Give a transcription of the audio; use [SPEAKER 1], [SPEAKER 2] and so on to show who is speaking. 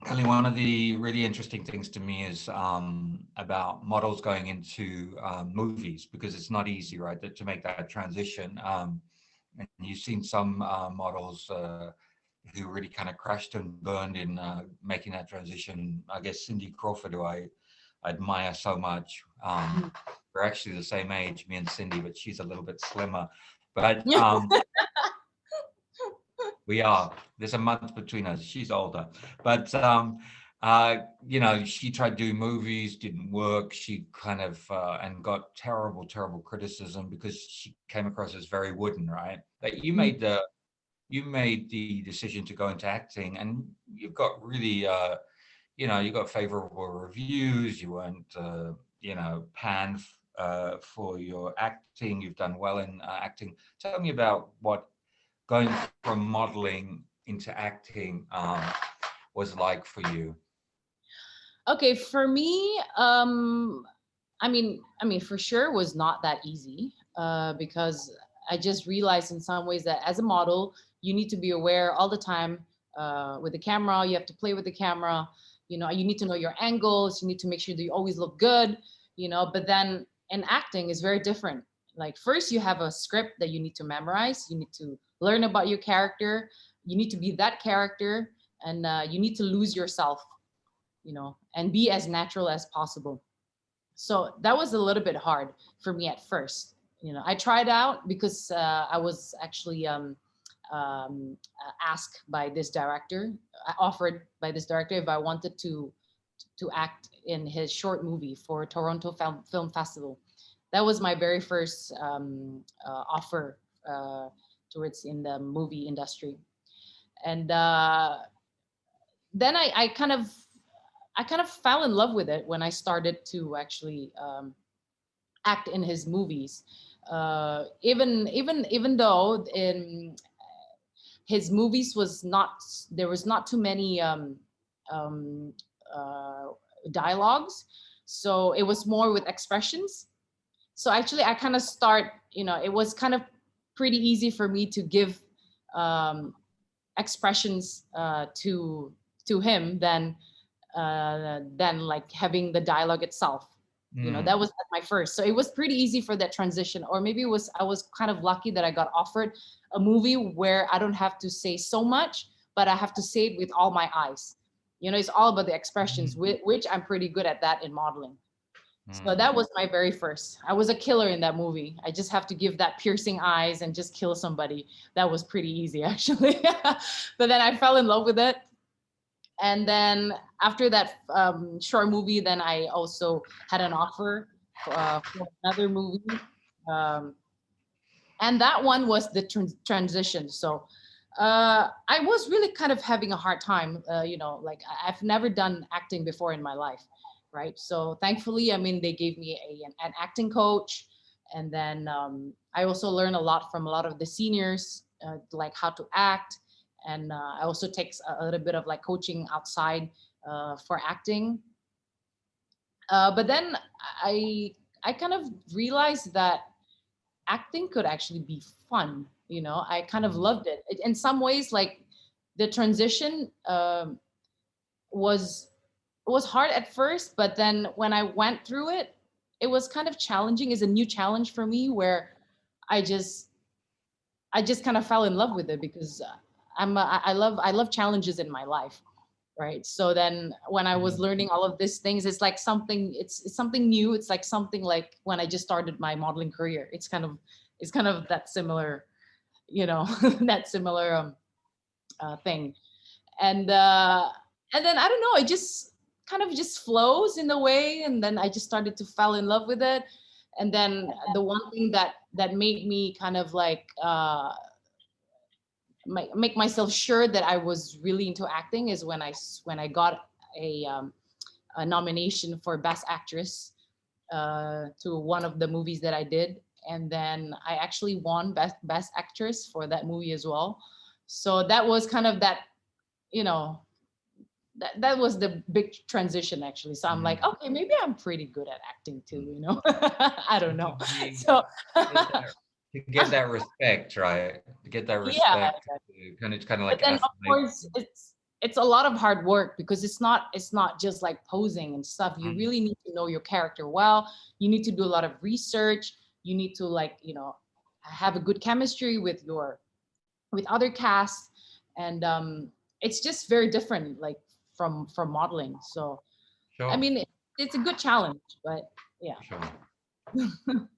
[SPEAKER 1] Kelly, one of the really interesting things to me is about models going into movies, because it's not easy, right, to make that transition. And you've seen some models who really kind of crashed and burned in making that transition. I guess Cindy Crawford, who I admire so much.
[SPEAKER 2] Mm.
[SPEAKER 1] We're actually the same age, me and Cindy, but she's a little bit slimmer. But we are. There's a month between us. She's older, but she tried doing movies, didn't work. She kind of and got terrible, terrible criticism because she came across as very wooden, right? But
[SPEAKER 2] Mm.
[SPEAKER 1] you made the decision to go into acting, and you've got really you got favorable reviews. You weren't panned for your acting. You've done well in acting. Tell me about what going from modeling into acting was like for you.
[SPEAKER 2] Okay, for me, I mean, for sure was not that easy, because I just realized in some ways that as a model, you need to be aware all the time, with the camera. You have to play with the camera. You need to know your angles. You need to make sure that you always look good. But then in acting is very different. Like first, you have a script that you need to memorize. You need to learn about your character. You need to be that character, and you need to lose yourself, and be as natural as possible. So that was a little bit hard for me at first. I tried out because I was actually asked by this director, offered by this director if I wanted to act in his short movie for Toronto Film Festival. That was my very first offer towards in the movie industry, and then I kind of fell in love with it when I started to actually act in his movies. Even though in his movies was not there was not too many um, uh, dialogues, so it was more with expressions. So actually, I kind of start. It was kind of pretty easy for me to give um, expressions to him than like having the dialogue itself.
[SPEAKER 1] Mm.
[SPEAKER 2] That was at my first, so it was pretty easy for that transition. Or maybe I was kind of lucky that I got offered a movie where I don't have to say so much, but I have to say it with all my eyes. It's all about the expressions,
[SPEAKER 1] Mm.
[SPEAKER 2] which I'm pretty good at that in modeling. So
[SPEAKER 1] Mm.
[SPEAKER 2] that was my very first. I was a killer in that movie. I just have to give that piercing eyes and just kill somebody. That was pretty easy, actually. But then I fell in love with it. And then after that short movie, then I also had an offer for another movie. Um, and that one was the transition. So I was really kind of having a hard time. Like I've never done acting before in my life, right? So thankfully, I mean, they gave me an acting coach, and then I also learned a lot from a lot of the seniors, like how to act, and I also take a little bit of like coaching outside for acting. But then I I kind of realized that acting could actually be fun. I kind of
[SPEAKER 1] Mm.
[SPEAKER 2] loved it. In some ways, like the transition was was hard at first, but then when I went through it, it was kind of challenging. It's a new challenge for me where I just I just kind of fell in love with it because I love challenges in my life, right? So then when I was
[SPEAKER 1] Mm.
[SPEAKER 2] learning all of these things, it's like it's something new. It's like something like when I just started my modeling career. It's kind of that similar, that similar thing. And and then I don't know, it just kind of just flows in a way, and then I just started to fall in love with it. And then the one thing that made me kind of like make myself sure that I was really into acting is when I got a nomination for Best Actress to one of the movies that I did, and then I actually won Best Actress for that movie as well. So that was kind of that, you know, that was the big transition actually. So I'm like,
[SPEAKER 1] Mm.
[SPEAKER 2] okay, maybe I'm pretty good at acting too,
[SPEAKER 1] Mm.
[SPEAKER 2] I don't
[SPEAKER 1] And
[SPEAKER 2] know.
[SPEAKER 1] be
[SPEAKER 2] So
[SPEAKER 1] get that to get that respect, right? To get that
[SPEAKER 2] yeah,
[SPEAKER 1] respect, to kind of like
[SPEAKER 2] but then of
[SPEAKER 1] affirmation.
[SPEAKER 2] course it's a lot of hard work because it's not just like posing and stuff. You
[SPEAKER 1] Mm.
[SPEAKER 2] really need to know your character well. You need to do a lot of research. You need to, like, have a good chemistry with other casts, and it's just very different, like from modeling. So I
[SPEAKER 1] Sure,
[SPEAKER 2] mean, it's a good challenge, but yeah.
[SPEAKER 1] sure.